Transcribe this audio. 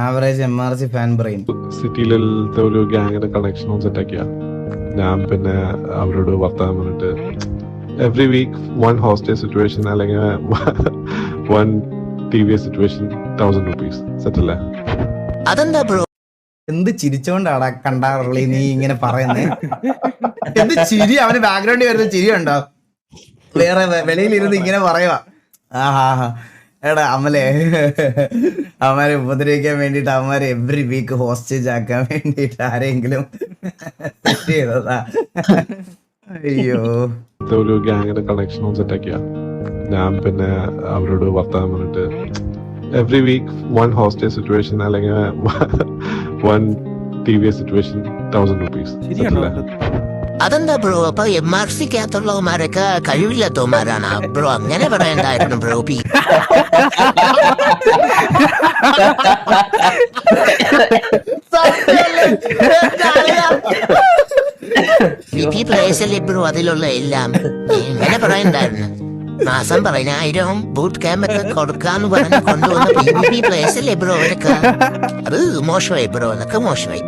Average MRC fan brain. സിറ്റിയിലത്തെ ഒരു ഗ്യാങ്ങിന്റെ കണക്ഷൻ സെറ്റാക്കിയ ഞാൻ പിന്നെ അവരോട് വർത്താനം പറഞ്ഞിട്ട് എവറി വീക്ക് 1 ഹോസ്റ്റേജ് സിറ്റുവേഷൻ അല്ലെങ്കിൽ 1 TV സിറ്റുവേഷൻ 1000 rupees സെറ്റല്ലേ. അതെന്താ ബ്രോ? എന്ത് ചിരിച്ചോണ്ടാടാ കണ്ടാറുള്ളി നീ ഇങ്ങനെ പറയുന്നേ? എന്ത് ചിരി, അവന് ബാക്ക്ഗ്രൗണ്ടിൽ വരുന്ന ചിരി ഉണ്ടോ? വേറെ വെളിയിലിരുന്ന് ഇങ്ങനെ പറയുവാ. ആഹാ എടാ അമലെ, അവന്മാരെ ഉപദ്രവിക്കാൻ വേണ്ടിട്ട് അവന്മാരെ എവറി വീക്ക് ഹോസ്റ്റേജ് ആക്കാൻ വേണ്ടിട്ട് ആരെങ്കിലും സെറ്റ് ചെയ്തതാ. അയ്യോ, ഒരു ഗ്യാങ്ങിന്റെ കണക്ഷൻ സെറ്റാക്കിയ ഞാൻ പിന്നെ അവരോട് വർത്താനം പറഞ്ഞിട്ട് എവറി വീക്ക് 1 ഹോസ്റ്റേജ് സിറ്റുവേഷൻ അല്ലെങ്കിൽ 1 TV സിറ്റുവേഷൻ 1000 rupees സെറ്റല്ലേ. അതെന്താ ബ്രോ? അപ്പൊ MRCക്കകത്തുള്ളവന്മാരൊക്കെ കഴിവില്ലാത്തവന്മാരാണ് ബ്രോ? അങ്ങനെ പറയണ്ടായിരുന്നു ബ്രോ. പ്ലേസല്ലേ ബ്രോ അതിലുള്ള എല്ലാം? എങ്ങനെ പറയണ്ടായിരുന്നു? മാസം 10,000 ബൂട്ട് ക്യാമ്പ് ഒക്കെ കൊടുക്കാന്ന് പറഞ്ഞ് കൊണ്ടുവന്ന PVP പ്ലേസല്ലേ ബ്രോ അവരൊക്കെ? അത് മോശമായി ബ്രോ, അതൊക്കെ മോശമായി.